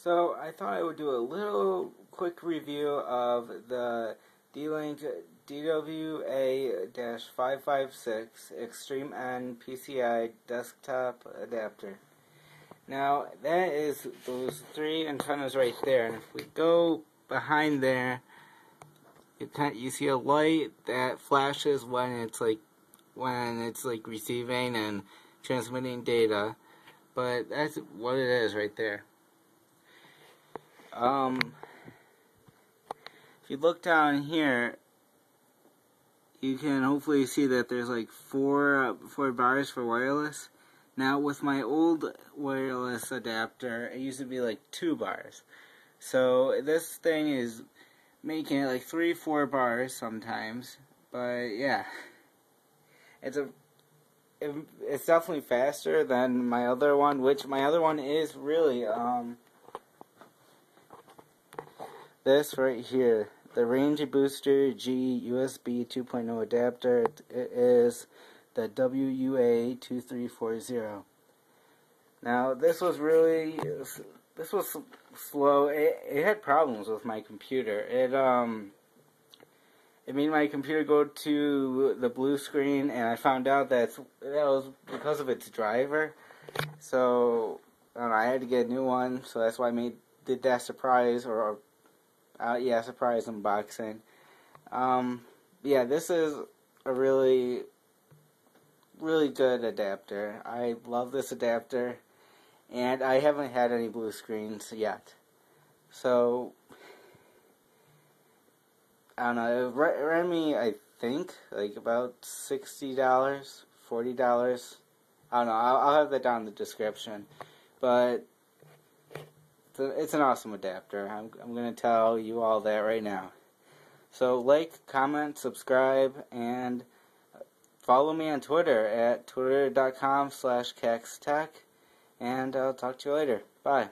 So I thought I would do a little quick review of the D-Link DWA-556 Xtreme N PCIe desktop adapter. Now that is those three antennas right there, and if we go behind there, you see a light that flashes when it's receiving and transmitting data. But that's what it is right there. If you look down here, you can hopefully see that there's like four bars for wireless. Now with my old wireless adapter, it used to be like 2 bars. So this thing is making it like 3-4 bars sometimes. But yeah, it's definitely faster than my other one, which my other one is really this right here, the Range Booster G USB 2.0 adapter. It is the DWA-556. Now this was slow. It had problems with my computer. It made my computer go to the blue screen, and I found out that was because of its driver. So I don't know, I had to get a new one. So that's why I did that surprise surprise unboxing. Yeah, this is a really good adapter. I love this adapter, and I haven't had any blue screens yet. So I don't know, it ran me, I think, like about $60, $40. I don't know, I'll have that down in the description. But it's an awesome adapter. I'm going to tell you all that right now. So like, comment, subscribe, and follow me on Twitter at twitter.com/CacsTech. And I'll talk to you later. Bye.